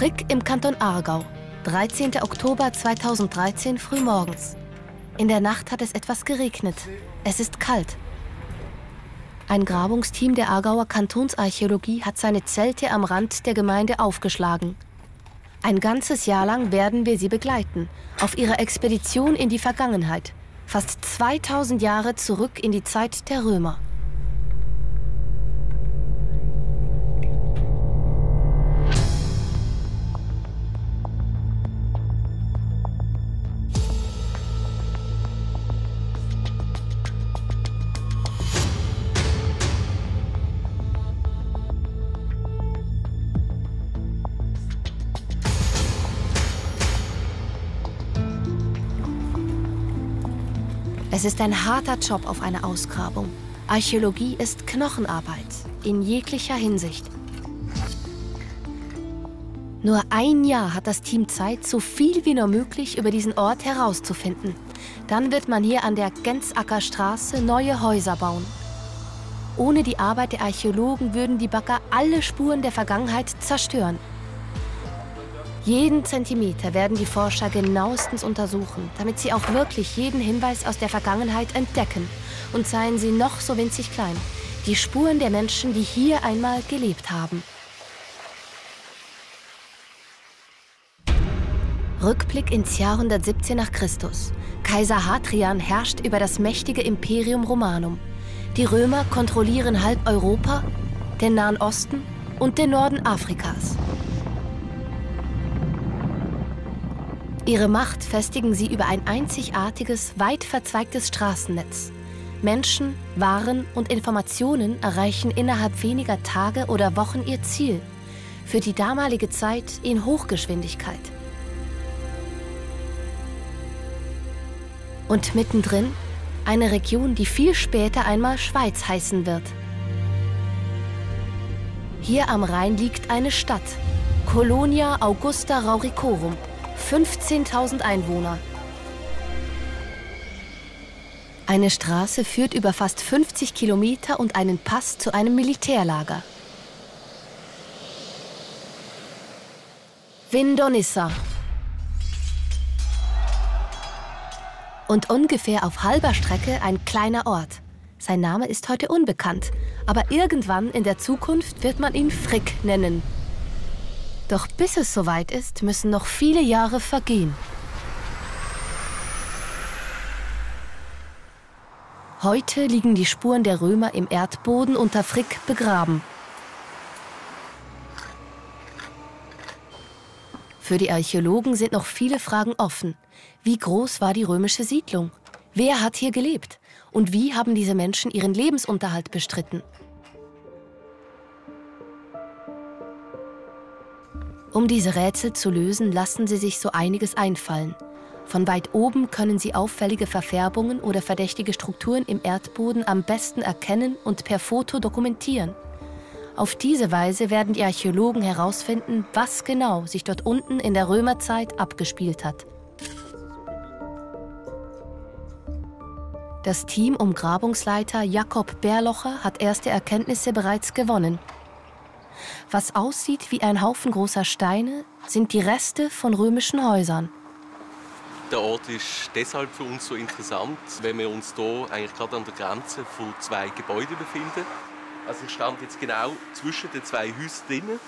Frick im Kanton Aargau, 13. Oktober 2013 frühmorgens. In der Nacht hat es etwas geregnet. Es ist kalt. Ein Grabungsteam der Aargauer Kantonsarchäologie hat seine Zelte am Rand der Gemeinde aufgeschlagen. Ein ganzes Jahr lang werden wir sie begleiten, auf ihrer Expedition in die Vergangenheit, fast 2000 Jahre zurück in die Zeit der Römer. Es ist ein harter Job auf einer Ausgrabung. Archäologie ist Knochenarbeit in jeglicher Hinsicht. Nur ein Jahr hat das Team Zeit, so viel wie nur möglich über diesen Ort herauszufinden. Dann wird man hier an der Genzacker-Straße neue Häuser bauen. Ohne die Arbeit der Archäologen würden die Bagger alle Spuren der Vergangenheit zerstören. Jeden Zentimeter werden die Forscher genauestens untersuchen, damit sie auch wirklich jeden Hinweis aus der Vergangenheit entdecken. Und seien sie noch so winzig klein, die Spuren der Menschen, die hier einmal gelebt haben. Rückblick ins Jahr 117 nach Christus. Kaiser Hadrian herrscht über das mächtige Imperium Romanum. Die Römer kontrollieren halb Europa, den Nahen Osten und den Norden Afrikas. Ihre Macht festigen sie über ein einzigartiges, weit verzweigtes Straßennetz. Menschen, Waren und Informationen erreichen innerhalb weniger Tage oder Wochen ihr Ziel. Für die damalige Zeit in Hochgeschwindigkeit. Und mittendrin eine Region, die viel später einmal Schweiz heißen wird. Hier am Rhein liegt eine Stadt, Colonia Augusta Rauricorum. 15.000 Einwohner. Eine Straße führt über fast 50 Kilometer und einen Pass zu einem Militärlager. Vindonissa. Und ungefähr auf halber Strecke ein kleiner Ort. Sein Name ist heute unbekannt, aber irgendwann in der Zukunft wird man ihn Frick nennen. Doch bis es soweit ist, müssen noch viele Jahre vergehen. Heute liegen die Spuren der Römer im Erdboden unter Frick begraben. Für die Archäologen sind noch viele Fragen offen. Wie groß war die römische Siedlung? Wer hat hier gelebt? Und wie haben diese Menschen ihren Lebensunterhalt bestritten? Um diese Rätsel zu lösen, lassen sie sich so einiges einfallen. Von weit oben können sie auffällige Verfärbungen oder verdächtige Strukturen im Erdboden am besten erkennen und per Foto dokumentieren. Auf diese Weise werden die Archäologen herausfinden, was genau sich dort unten in der Römerzeit abgespielt hat. Das Team um Grabungsleiter Jakob Berlocher hat erste Erkenntnisse bereits gewonnen. Was aussieht wie ein Haufen großer Steine, sind die Reste von römischen Häusern. Der Ort ist deshalb für uns so interessant, weil wir uns hier eigentlich gerade an der Grenze von zwei Gebäuden befinden. Also ich stand jetzt genau zwischen den zwei Häusern drin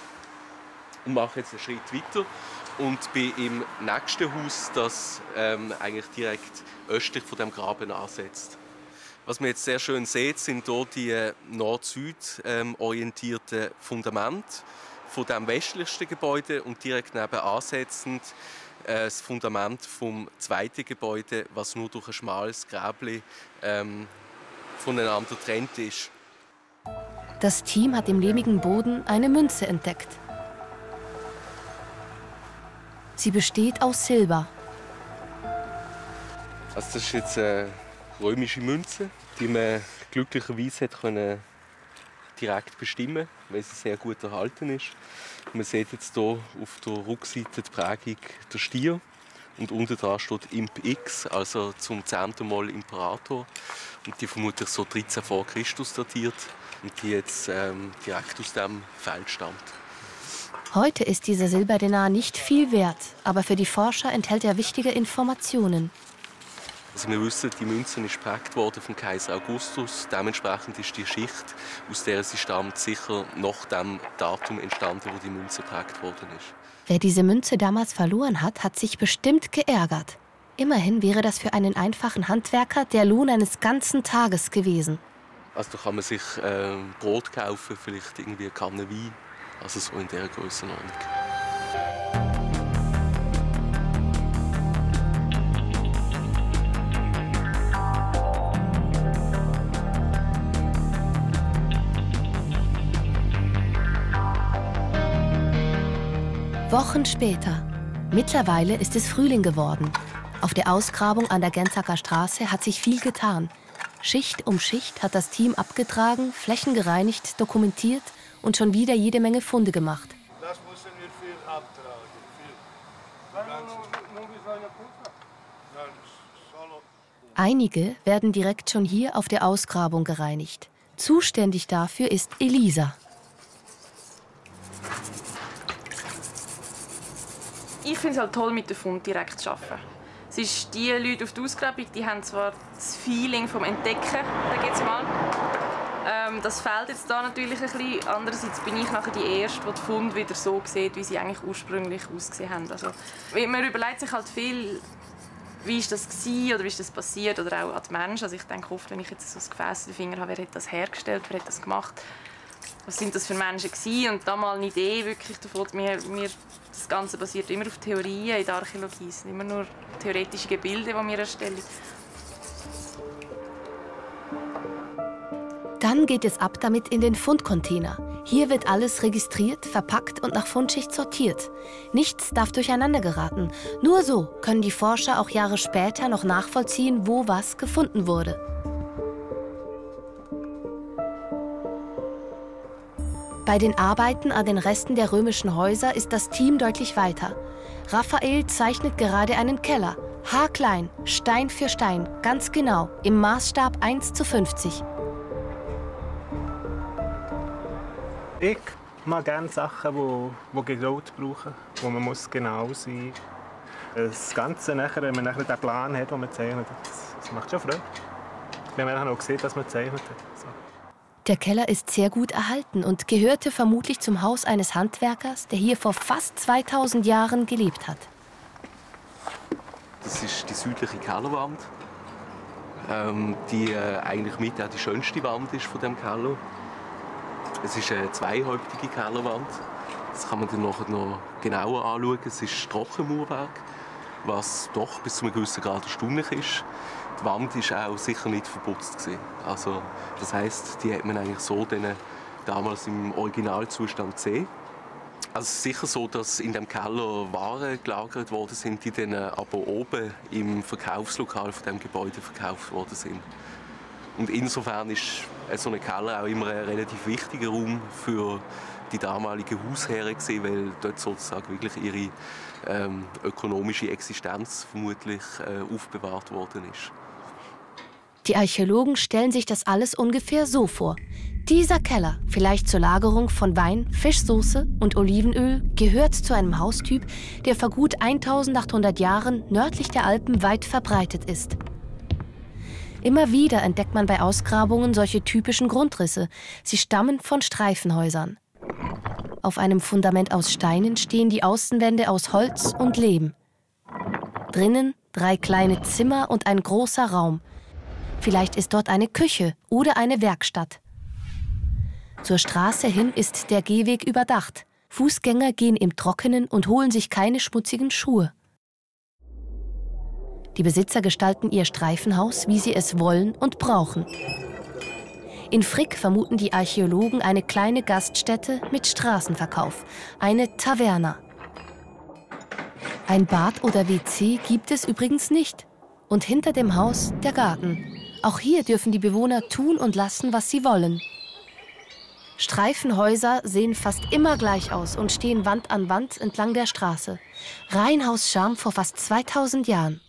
und mache jetzt einen Schritt weiter und bin im nächsten Haus, das eigentlich direkt östlich von dem Graben ansetzt. Was man jetzt sehr schön sieht, sind hier die Nord-Süd orientierten Fundamente von dem westlichsten Gebäude und direkt neben ansetzend das Fundament vom zweiten Gebäude, was nur durch ein schmales Gräbli voneinander getrennt ist. Das Team hat im lehmigen Boden eine Münze entdeckt. Sie besteht aus Silber. Also das ist jetzt eine römische Münze, die man glücklicherweise direkt bestimmen, weil sie sehr gut erhalten ist. Man sieht jetzt hier auf der Rückseite die Prägung der Stier und unten dran steht Imp X, also zum 10. Mal Imperator. Und die vermutlich so 13 vor Christus datiert und die jetzt direkt aus diesem Feld stammt. Heute ist dieser Silberdenar nicht viel wert, aber für die Forscher enthält er wichtige Informationen. Also wir wissen, die Münze ist geprägt worden vom Kaiser Augustus. Dementsprechend ist die Schicht, aus der sie stammt, sicher nach dem Datum entstanden, wo die Münze geprägt worden ist. Wer diese Münze damals verloren hat, hat sich bestimmt geärgert. Immerhin wäre das für einen einfachen Handwerker der Lohn eines ganzen Tages gewesen. Also da kann man sich Brot kaufen, vielleicht irgendwie eine Kanne Wein, also so in dieser Grössenordnung. Wochen später. Mittlerweile ist es Frühling geworden. Auf der Ausgrabung an der Genzaker Straße hat sich viel getan. Schicht um Schicht hat das Team abgetragen, Flächen gereinigt, dokumentiert und schon wieder jede Menge Funde gemacht. Das müssen wir viel abtragen. Einige werden direkt schon hier auf der Ausgrabung gereinigt. Zuständig dafür ist Elisa. Ich finde es halt toll, mit dem Fund direkt zu arbeiten. Es ist die Leute auf der Ausgrabung, die haben zwar das Feeling vom Entdecken, sage jetzt mal. Das fehlt jetzt da natürlich ein bisschen. Andererseits bin ich nachher die Erste, die den Fund wieder so sieht, wie sie eigentlich ursprünglich ausgesehen haben. Also, man überlegt sich halt viel, wie ist das gewesen, oder wie ist das passiert, oder auch an die Menschen. Also ich denke oft, wenn ich jetzt so ein Gefäß in den Finger habe, wer hat das hergestellt, wer hat das gemacht? Was sind das für Menschen gewesen? Und da mal eine Idee wirklich davon, das Ganze basiert immer auf Theorien in der Archäologie. Es sind immer nur theoretische Gebilde, die wir erstellen. Dann geht es ab damit in den Fundcontainer. Hier wird alles registriert, verpackt und nach Fundschicht sortiert. Nichts darf durcheinander geraten. Nur so können die Forscher auch Jahre später noch nachvollziehen, wo was gefunden wurde. Bei den Arbeiten an den Resten der römischen Häuser ist das Team deutlich weiter. Raphael zeichnet gerade einen Keller. Haarklein, Stein für Stein, ganz genau, im Maßstab 1:50. Ich mag gerne Sachen, die Geduld brauchen, wo man muss genau sein muss. Das Ganze, nachher, wenn man nachher den Plan hat, den man zeichnet, das macht schon Freude. Wenn man auch sieht, dass man gezeichnet hat. So. Der Keller ist sehr gut erhalten und gehörte vermutlich zum Haus eines Handwerkers, der hier vor fast 2000 Jahren gelebt hat. Das ist die südliche Kellerwand, die eigentlich mit auch die schönste Wand ist von dem Keller. Es ist eine zweihäuptige Kellerwand. Das kann man dann nachher noch genauer anschauen. Es ist Trockenmauerwerk, was doch bis zu einem gewissen Grad erstaunlich ist. Die Wand war auch sicher nicht verputzt. Also, das heisst, die hat man eigentlich so damals im Originalzustand gesehen. Also es ist sicher so, dass in dem Keller Waren gelagert worden sind, die dann aber oben im Verkaufslokal von dem Gebäude verkauft worden sind. Und insofern ist so ein Keller auch immer ein relativ wichtiger Raum für die damaligen Hausherren gewesen, weil dort sozusagen wirklich ihre ökonomische Existenz vermutlich aufbewahrt worden ist. Die Archäologen stellen sich das alles ungefähr so vor. Dieser Keller, vielleicht zur Lagerung von Wein, Fischsoße und Olivenöl, gehört zu einem Haustyp, der vor gut 1800 Jahren nördlich der Alpen weit verbreitet ist. Immer wieder entdeckt man bei Ausgrabungen solche typischen Grundrisse. Sie stammen von Streifenhäusern. Auf einem Fundament aus Steinen stehen die Außenwände aus Holz und Lehm. Drinnen 3 kleine Zimmer und ein großer Raum. Vielleicht ist dort eine Küche oder eine Werkstatt. Zur Straße hin ist der Gehweg überdacht. Fußgänger gehen im Trockenen und holen sich keine schmutzigen Schuhe. Die Besitzer gestalten ihr Streifenhaus, wie sie es wollen und brauchen. In Frick vermuten die Archäologen eine kleine Gaststätte mit Straßenverkauf, eine Taverna. Ein Bad oder WC gibt es übrigens nicht. Und hinter dem Haus der Garten. Auch hier dürfen die Bewohner tun und lassen, was sie wollen. Streifenhäuser sehen fast immer gleich aus und stehen Wand an Wand entlang der Straße. Reihenhauscharme vor fast 2000 Jahren.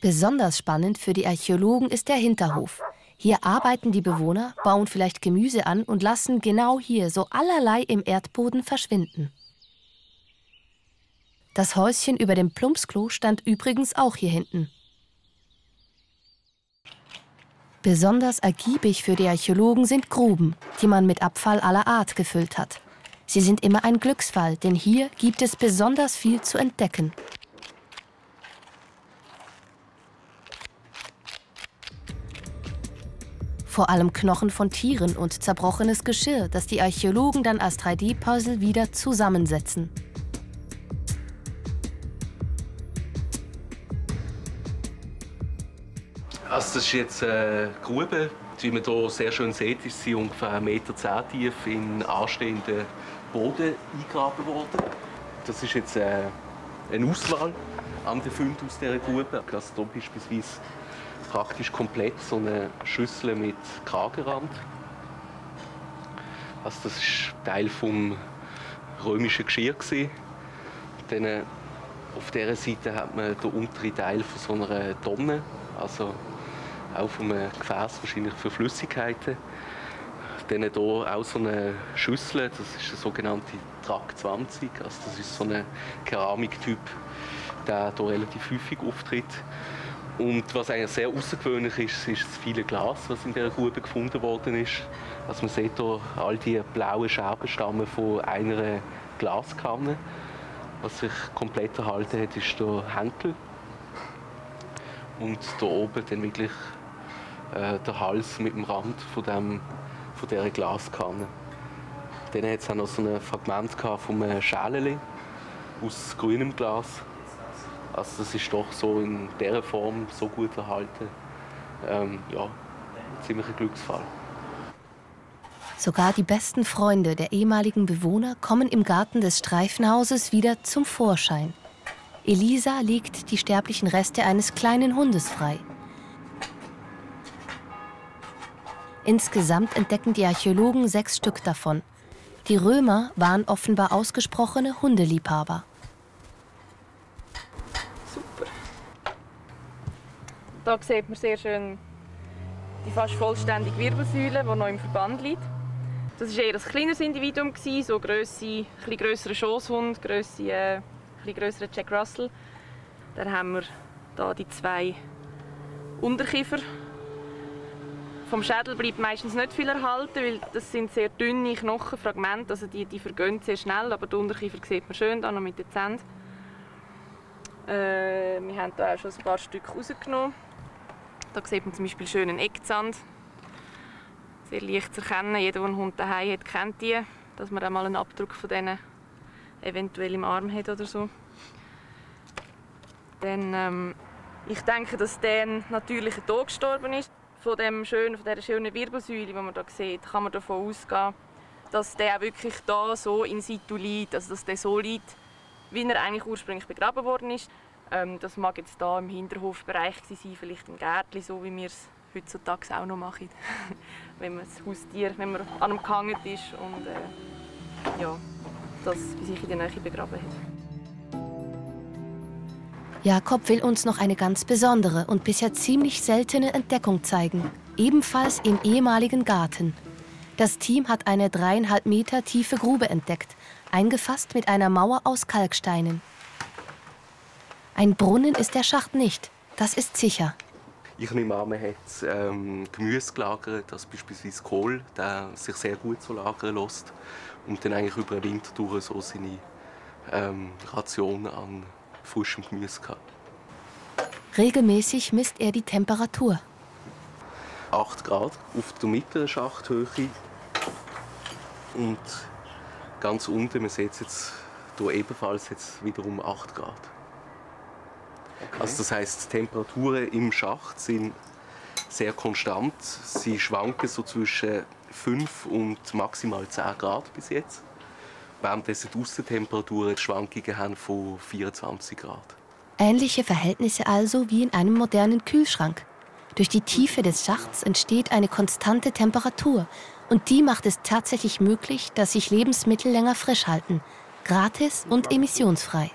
Besonders spannend für die Archäologen ist der Hinterhof. Hier arbeiten die Bewohner, bauen vielleicht Gemüse an und lassen genau hier so allerlei im Erdboden verschwinden. Das Häuschen über dem Plumpsklo stand übrigens auch hier hinten. Besonders ergiebig für die Archäologen sind Gruben, die man mit Abfall aller Art gefüllt hat. Sie sind immer ein Glücksfall, denn hier gibt es besonders viel zu entdecken. Vor allem Knochen von Tieren und zerbrochenes Geschirr, das die Archäologen dann als 3D-Puzzle wieder zusammensetzen. Also das ist jetzt eine Grube. Wie man hier sehr schön sieht, ist sie ungefähr 1,10 Meter tief in anstehenden Boden eingegraben worden. Das ist jetzt eine Auswahl an den Funden aus dieser Grube. Also hier beispielsweise praktisch komplett so eine Schüssel mit Kragenrand. Also das war Teil des römischen Geschirrs. Dann auf dieser Seite hat man den unteren Teil von so einer Tonne, also auch von einem Gefäß wahrscheinlich für Flüssigkeiten. Dann hier auch so eine Schüssel, das ist eine sogenannte Track 20. Also das ist so ein Keramiktyp, der hier relativ häufig auftritt. Und was eigentlich sehr außergewöhnlich ist das viele Glas, was in dieser Grube gefunden worden ist. Also man sieht hier, all die blauen Scherben stammen von einer Glaskanne. Was sich komplett erhalten hat, ist der Henkel. Und hier oben dann wirklich der Hals mit dem Rand von dieser Glaskanne. Dann hat es auch noch so ein Fragment von einem Schälchen aus grünem Glas. Also das ist doch so in dieser Form so gut erhalten. Ja, ein ziemlicher Glücksfall. Sogar die besten Freunde der ehemaligen Bewohner kommen im Garten des Streifenhauses wieder zum Vorschein. Elisa legt die sterblichen Reste eines kleinen Hundes frei. Insgesamt entdecken die Archäologen 6 Stück davon. Die Römer waren offenbar ausgesprochene Hundeliebhaber. Super. Da sieht man sehr schön die fast vollständige Wirbelsäule, die noch im Verband liegt. Das war eher ein kleineres Individuum, so Grösse, ein bisschen grösserer Schosshund, Grösse, ein bisschen grösserer Jack Russell. Dann haben wir hier die 2 Unterkiefer. Vom Schädel bleibt meistens nicht viel erhalten, weil das sind sehr dünne Knochenfragmente, also die vergehen sehr schnell, aber die Unterkiefer sieht man schön, da noch mit den Zähnen. Wir haben hier auch schon ein paar Stücke rausgenommen. Da sieht man zum Beispiel schön einen Eckzahn. Sehr leicht zu erkennen, jeder, der einen Hund daheim hat, kennt die, dass man auch mal einen Abdruck von denen eventuell im Arm hat oder so. Dann, ich denke, dass der natürlich Tod gestorben ist. Von dieser schönen Wirbelsäule, die man hier sieht, kann man davon ausgehen, dass der auch wirklich da so in situ liegt, also dass der so liegt, wie er eigentlich ursprünglich begraben worden ist. Das mag jetzt hier im Hinterhofbereich sein, vielleicht im Gärtchen, so wie wir es heutzutage auch noch machen. Wenn man das Haustier, wenn man an einem gehangen ist und ja, das bei sich in der Nähe begraben hat. Jakob will uns noch eine ganz besondere und bisher ziemlich seltene Entdeckung zeigen, ebenfalls im ehemaligen Garten. Das Team hat eine 3,5 Meter tiefe Grube entdeckt, eingefasst mit einer Mauer aus Kalksteinen. Ein Brunnen ist der Schacht nicht, das ist sicher. Ich nehme an, man hat Gemüse gelagert, also beispielsweise Kohl, der sich sehr gut so lagern lässt. Und dann eigentlich über den Winter durch so seine Rationen an frischem Gemüse gehabt. Regelmäßig misst er die Temperatur. 8 Grad auf der mittleren Schachthöhe. Und ganz unten, man sieht es jetzt hier ebenfalls jetzt wiederum 8 Grad. Okay. Also das heisst, die Temperaturen im Schacht sind sehr konstant. Sie schwanken so zwischen 5 und maximal 10 Grad bis jetzt. Währenddessen die Aussentemperaturen Schwankungen haben von 24 Grad. Ähnliche Verhältnisse also wie in einem modernen Kühlschrank. Durch die Tiefe des Schachts entsteht eine konstante Temperatur. Und die macht es tatsächlich möglich, dass sich Lebensmittel länger frisch halten. Gratis und emissionsfrei.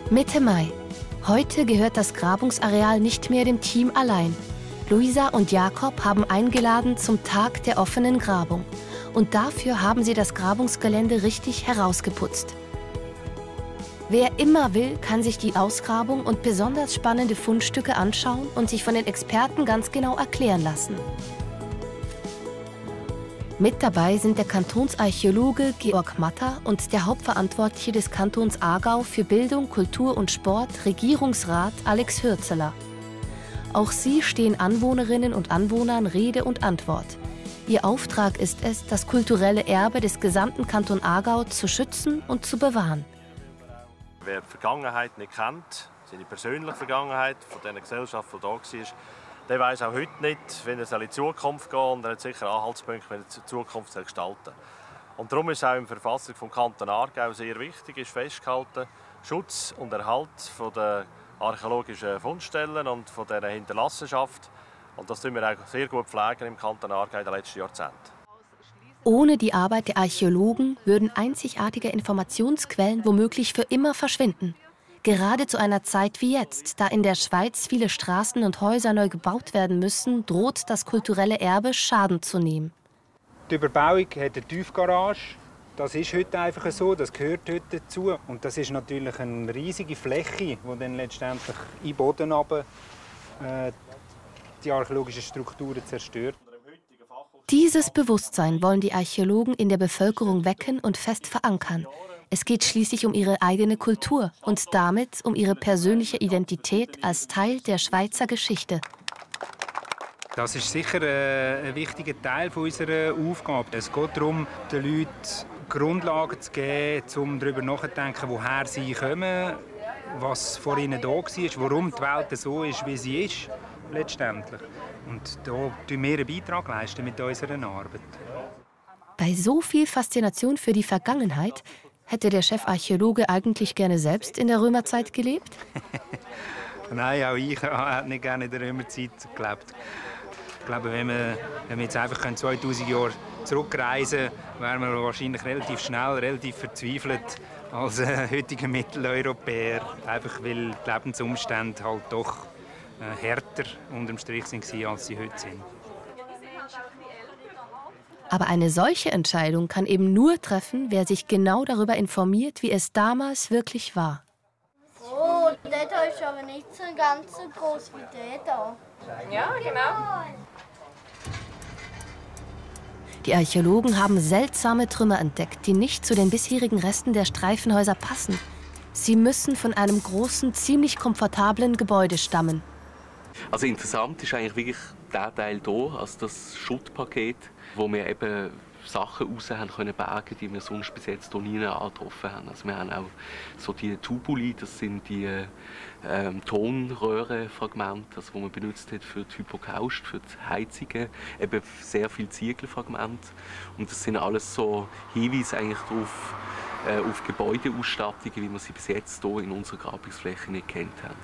Mitte Mai. Heute gehört das Grabungsareal nicht mehr dem Team allein. Luisa und Jakob haben eingeladen zum Tag der offenen Grabung. Und dafür haben sie das Grabungsgelände richtig herausgeputzt. Wer immer will, kann sich die Ausgrabung und besonders spannende Fundstücke anschauen und sich von den Experten ganz genau erklären lassen. Mit dabei sind der Kantonsarchäologe Georg Matter und der Hauptverantwortliche des Kantons Aargau für Bildung, Kultur und Sport, Regierungsrat Alex Hürzeler. Auch sie stehen Anwohnerinnen und Anwohnern Rede und Antwort. Ihr Auftrag ist es, das kulturelle Erbe des gesamten Kanton Aargau zu schützen und zu bewahren. Wer die Vergangenheit nicht kennt, seine persönliche Vergangenheit von dieser Gesellschaft, die da war, der weiß auch heute nicht, wenn es in die Zukunft geht, und er hat sicher Anhaltspunkte, wenn er die Zukunft gestalten soll. Und darum ist es auch in der Verfassung des Kantons Aargau sehr wichtig, ist festgehalten, Schutz und Erhalt von der archäologischen Fundstellen und von dieser Hinterlassenschaft. Und das tun wir auch sehr gut pflegen im Kanton Aargau in den letzten Jahrzehnten. Ohne die Arbeit der Archäologen würden einzigartige Informationsquellen womöglich für immer verschwinden. Gerade zu einer Zeit wie jetzt, da in der Schweiz viele Straßen und Häuser neu gebaut werden müssen, droht das kulturelle Erbe Schaden zu nehmen. Die Überbauung hat eine Tiefgarage. Das ist heute einfach so, das gehört heute dazu. Und das ist natürlich eine riesige Fläche, die dann letztendlich in den Boden runter, die archäologischen Strukturen zerstört. Dieses Bewusstsein wollen die Archäologen in der Bevölkerung wecken und fest verankern. Es geht schließlich um ihre eigene Kultur und damit um ihre persönliche Identität als Teil der Schweizer Geschichte. Das ist sicher ein wichtiger Teil unserer Aufgabe. Es geht darum, den Leuten Grundlagen zu geben, um darüber nachzudenken, woher sie kommen, was vor ihnen da war, warum die Welt so ist, wie sie ist, letztendlich. Und da leisten wir einen Beitrag leisten mit unserer Arbeit. Bei so viel Faszination für die Vergangenheit hätte der Chefarchäologe eigentlich gerne selbst in der Römerzeit gelebt? Nein, auch ich hätte nicht gerne in der Römerzeit gelebt. Ich glaube, wenn wir jetzt einfach 2000 Jahre zurückreisen können, wären wir wahrscheinlich relativ schnell, relativ verzweifelt als heutige Mitteleuropäer. Einfach weil die Lebensumstände halt doch härter unterm Strich waren, als sie heute sind. Aber eine solche Entscheidung kann eben nur treffen, wer sich genau darüber informiert, wie es damals wirklich war. Oh, der da ist aber nicht so ganz so groß wie der da. Ja, genau. Die Archäologen haben seltsame Trümmer entdeckt, die nicht zu den bisherigen Resten der Streifenhäuser passen. Sie müssen von einem großen, ziemlich komfortablen Gebäude stammen. Also interessant ist eigentlich wirklich der Teil hier, also das Schuttpaket, wo wir eben Sachen raus haben können bergen, die wir sonst bis jetzt hier nie angetroffen haben. Also wir haben auch so die Tubuli, das sind die Tonröhrenfragmente, also, die man benutzt hat für die Hypokaust, für die Heizungen, eben sehr viele Ziegelfragmente. Und das sind alles so Hinweise eigentlich darauf, auf Gebäudeausstattungen, wie wir sie bis jetzt hier in unserer Grabungsfläche nicht kennt haben.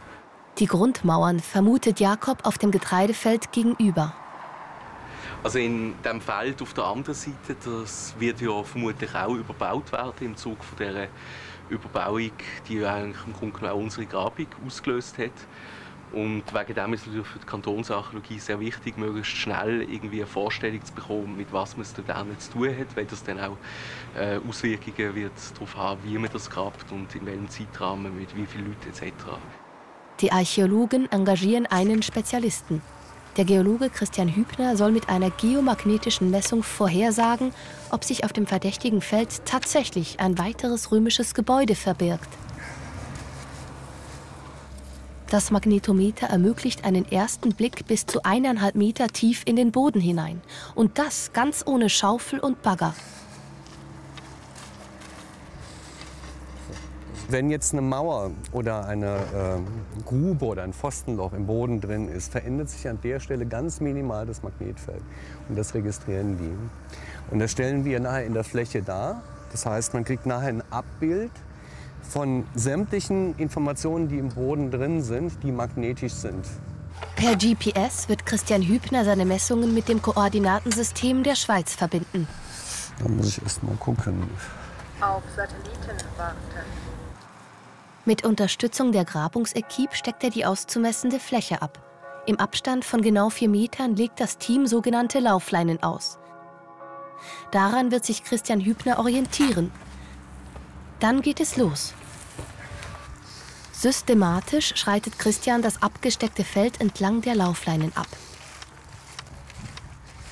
Die Grundmauern vermutet Jakob auf dem Getreidefeld gegenüber. Also in dem Feld auf der anderen Seite, das wird ja vermutlich auch überbaut werden im Zuge von dieser Überbauung, die ja eigentlich im Grunde genommen unsere Grabung ausgelöst hat. Und wegen dem ist es natürlich für die Kantonsarchäologie sehr wichtig, möglichst schnell irgendwie eine Vorstellung zu bekommen, mit was man es dort zu tun hat, weil das dann auch Auswirkungen wird darauf haben, wie man das grabt und in welchem Zeitrahmen, mit wie vielen Leuten etc. Die Archäologen engagieren einen Spezialisten. Der Geologe Christian Hübner soll mit einer geomagnetischen Messung vorhersagen, ob sich auf dem verdächtigen Feld tatsächlich ein weiteres römisches Gebäude verbirgt. Das Magnetometer ermöglicht einen ersten Blick bis zu 1,5 Meter tief in den Boden hinein. Und das ganz ohne Schaufel und Bagger. Wenn jetzt eine Mauer oder eine Grube oder ein Pfostenloch im Boden drin ist, verändert sich an der Stelle ganz minimal das Magnetfeld. Und das registrieren wir. Und das stellen wir nachher in der Fläche dar. Das heißt, man kriegt nachher ein Abbild von sämtlichen Informationen, die im Boden drin sind, die magnetisch sind. Per GPS wird Christian Hübner seine Messungen mit dem Koordinatensystem der Schweiz verbinden. Da muss ich erst mal gucken. Auf Satelliten warten. Mit Unterstützung der Grabungsequipe steckt er die auszumessende Fläche ab. Im Abstand von genau 4 Metern legt das Team sogenannte Laufleinen aus. Daran wird sich Christian Hübner orientieren. Dann geht es los. Systematisch schreitet Christian das abgesteckte Feld entlang der Laufleinen ab.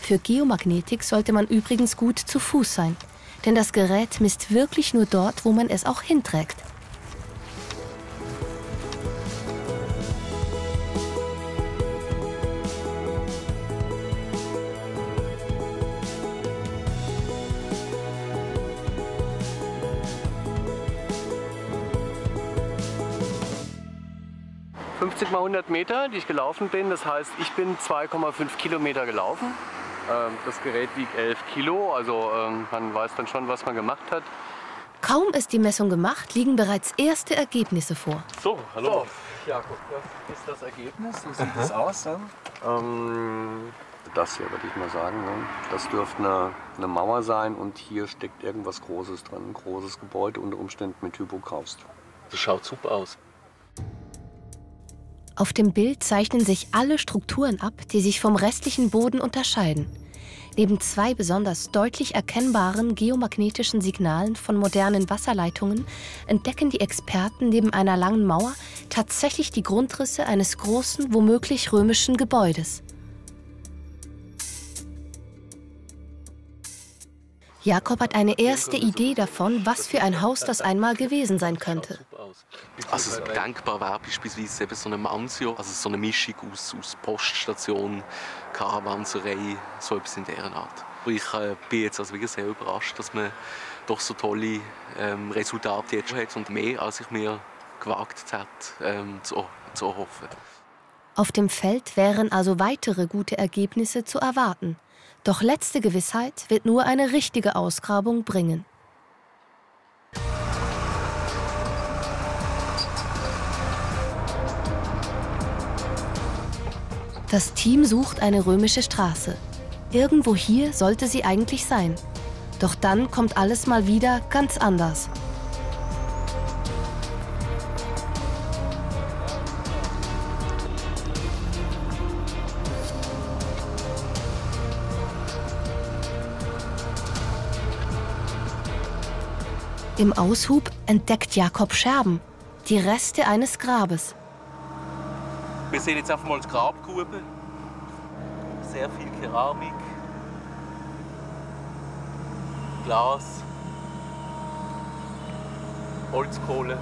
Für Geomagnetik sollte man übrigens gut zu Fuß sein, denn das Gerät misst wirklich nur dort, wo man es auch hinträgt. Mal 100 Meter, die ich gelaufen bin. Das heißt, ich bin 2,5 Kilometer gelaufen. Das Gerät wiegt 11 Kilo, also man weiß dann schon, was man gemacht hat. Kaum ist die Messung gemacht, liegen bereits erste Ergebnisse vor. So, hallo. So, Jakob, das ist das Ergebnis. Wie sieht das aus dann? Das hier würde ich mal sagen. Ne? Das dürfte eine Mauer sein und hier steckt irgendwas Großes dran. Ein großes Gebäude, unter Umständen mit Hypograust. Das schaut super aus. Auf dem Bild zeichnen sich alle Strukturen ab, die sich vom restlichen Boden unterscheiden. Neben 2 besonders deutlich erkennbaren geomagnetischen Signalen von modernen Wasserleitungen entdecken die Experten neben einer langen Mauer tatsächlich die Grundrisse eines großen, womöglich römischen Gebäudes. Jakob hat eine erste Idee davon, was für ein Haus das einmal gewesen sein könnte. Also denkbar wäre beispielsweise eben so eine Mansio, also so eine Mischung aus Poststation, Karawanserei, so etwas in dieser Art. Ich bin jetzt also wirklich sehr überrascht, dass man doch so tolle Resultate jetzt hat und mehr, als ich mir gewagt hätte, zu erhoffen. Auf dem Feld wären also weitere gute Ergebnisse zu erwarten. Doch letzte Gewissheit wird nur eine richtige Ausgrabung bringen. Das Team sucht eine römische Straße. Irgendwo hier sollte sie eigentlich sein. Doch dann kommt alles mal wieder ganz anders. Im Aushub entdeckt Jakob Scherben, die Reste eines Grabes. Wir sehen jetzt einfach mal die Grabgrube. Sehr viel Keramik, Glas, Holzkohle.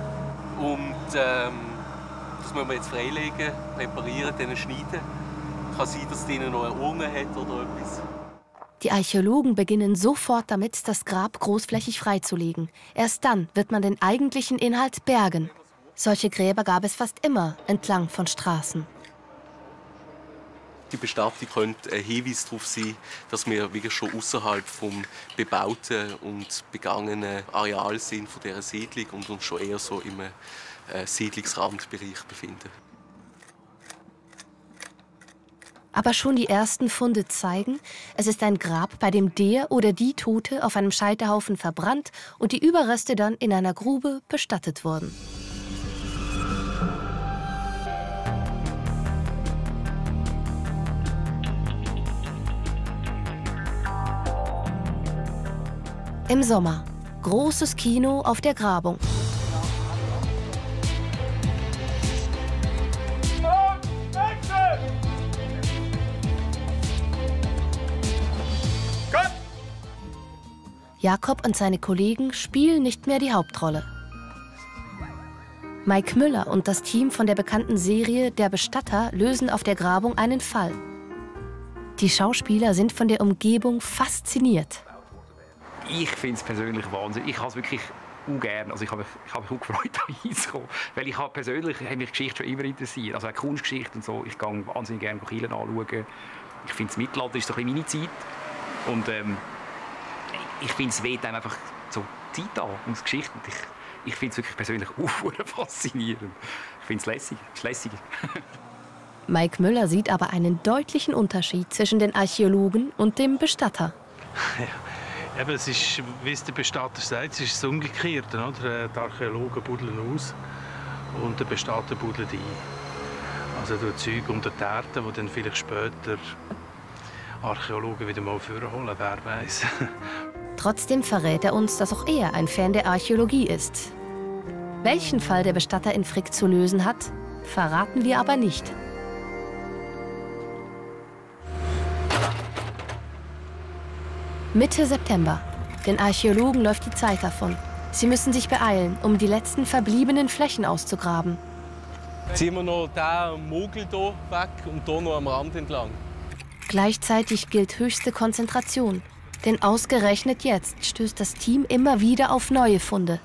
Und das müssen wir jetzt freilegen, präparieren, dann schneiden. Kann sein, dass es drinnen noch eine Urne hat oder etwas. Die Archäologen beginnen sofort damit, das Grab großflächig freizulegen. Erst dann wird man den eigentlichen Inhalt bergen. Solche Gräber gab es fast immer entlang von Straßen. Die Bestattung könnte ein Hinweis darauf sein, dass wir wirklich schon außerhalb vom bebauten und begangenen Areal sind von dieser Siedlung und uns schon eher so im Siedlungsrandbereich befinden. Aber schon die ersten Funde zeigen, es ist ein Grab, bei dem der oder die Tote auf einem Scheiterhaufen verbrannt und die Überreste dann in einer Grube bestattet wurden. Im Sommer. Großes Kino auf der Grabung. Jakob und seine Kollegen spielen nicht mehr die Hauptrolle. Mike Müller und das Team von der bekannten Serie Der Bestatter lösen auf der Grabung einen Fall. Die Schauspieler sind von der Umgebung fasziniert. Ich finde es persönlich Wahnsinn. Ich habe es wirklich ungern. Also ich habe mich auch gefreut, da hinzukommen. Weil ich persönlich habe mich Geschichte schon immer interessiert. Also auch Kunstgeschichte und so. Ich gehe wahnsinnig gerne Kirchen anschauen. Ich finde, das Mittelalter ist so ein bisschen meine Zeit. Und ich finde, es weht einem einfach so Zeit an und Geschichte. Ich finde es wirklich persönlich faszinierend. Ich finde es lässig. Mike Müller sieht aber einen deutlichen Unterschied zwischen den Archäologen und dem Bestatter. Ja, eben, es ist, wie es der Bestatter sagt, es ist das Umgekehrte. Oder? Die Archäologen buddeln aus und der Bestatter buddelt ein. Also durch Zeug unter die Erde, die dann vielleicht später Archäologen wieder mal vorholen, wer weiß. Trotzdem verrät er uns, dass auch er ein Fan der Archäologie ist. Welchen Fall der Bestatter in Frick zu lösen hat, verraten wir aber nicht. Mitte September. Den Archäologen läuft die Zeit davon. Sie müssen sich beeilen, um die letzten verbliebenen Flächen auszugraben. Ziehen wir noch diesen Mogel hier weg und hier noch am Rand entlang. Gleichzeitig gilt höchste Konzentration. Denn ausgerechnet jetzt stößt das Team immer wieder auf neue Funde.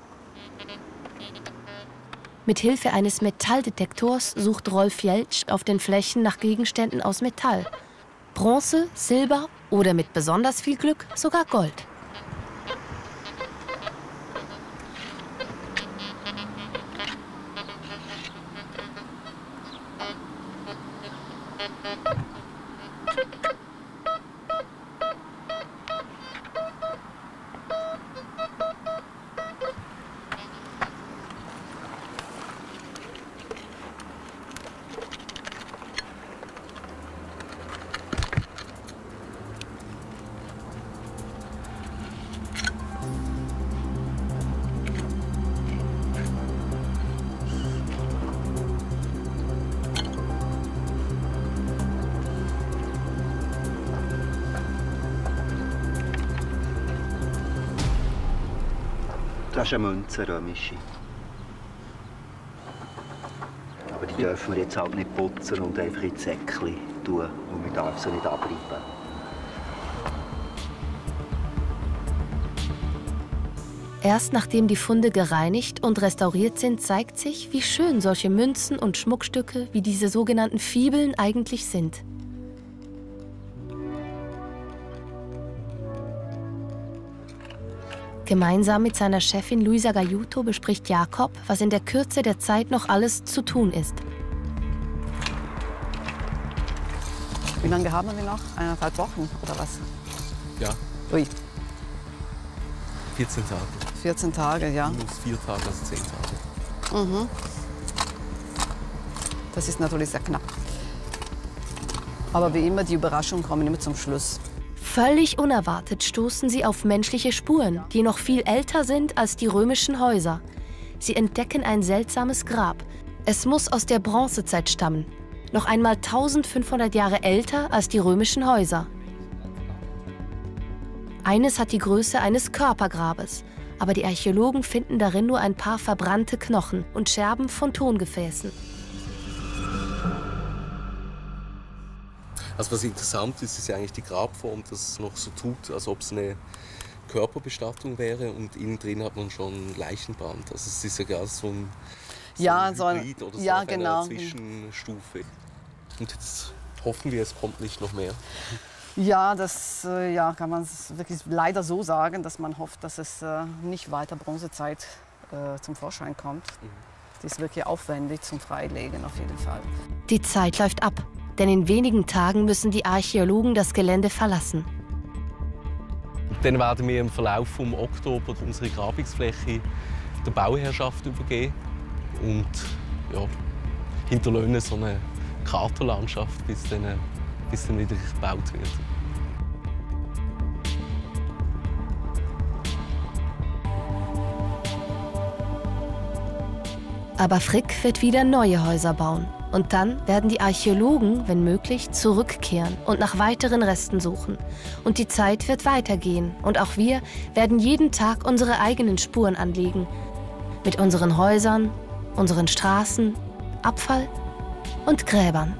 Mit Hilfe eines Metalldetektors sucht Rolf Jeltsch auf den Flächen nach Gegenständen aus Metall. Bronze, Silber oder mit besonders viel Glück sogar Gold. Das ist eine Münze, römische. Aber die dürfen wir jetzt halt nicht putzen und einfach ins Säckchen tun. Und man darf sie nicht abreiben. Erst nachdem die Funde gereinigt und restauriert sind, zeigt sich, wie schön solche Münzen und Schmuckstücke wie diese sogenannten Fibeln eigentlich sind. Gemeinsam mit seiner Chefin Luisa Gaiuto bespricht Jakob, was in der Kürze der Zeit noch alles zu tun ist. Wie lange haben wir noch? 1,5 Wochen oder was? Ja. Ui. 14 Tage. 14 Tage, ja. Minus 4 Tage, also 10 Tage. Mhm. Das ist natürlich sehr knapp. Aber wie immer, die Überraschungen kommen immer zum Schluss. Völlig unerwartet stoßen sie auf menschliche Spuren, die noch viel älter sind als die römischen Häuser. Sie entdecken ein seltsames Grab. Es muss aus der Bronzezeit stammen. Noch einmal 1500 Jahre älter als die römischen Häuser. Eines hat die Größe eines Körpergrabes, aber die Archäologen finden darin nur ein paar verbrannte Knochen und Scherben von Tongefäßen. Also was interessant ist, ist ja eigentlich die Grabform, dass es noch so tut, als ob es eine Körperbestattung wäre und innen drin hat man schon Leichenbrand. Also es ist ja gar so ein Hybrid oder so ja, auf genau. einer Zwischenstufe. Und jetzt hoffen wir, es kommt nicht noch mehr. Ja, das kann man wirklich leider so sagen, dass man hofft, dass es nicht weiter Bronzezeit zum Vorschein kommt. Das ist wirklich aufwendig zum Freilegen auf jeden Fall. Die Zeit läuft ab, denn in wenigen Tagen müssen die Archäologen das Gelände verlassen. Dann werden wir im Verlauf vom Oktober unsere Grabungsfläche der Bauherrschaft übergeben und ja, hinterlassen so eine Kraterlandschaft, bis dann wieder gebaut wird. Aber Frick wird wieder neue Häuser bauen. Und dann werden die Archäologen, wenn möglich, zurückkehren und nach weiteren Resten suchen. Und die Zeit wird weitergehen. Und auch wir werden jeden Tag unsere eigenen Spuren anlegen. Mit unseren Häusern, unseren Straßen, Abfall und Gräbern.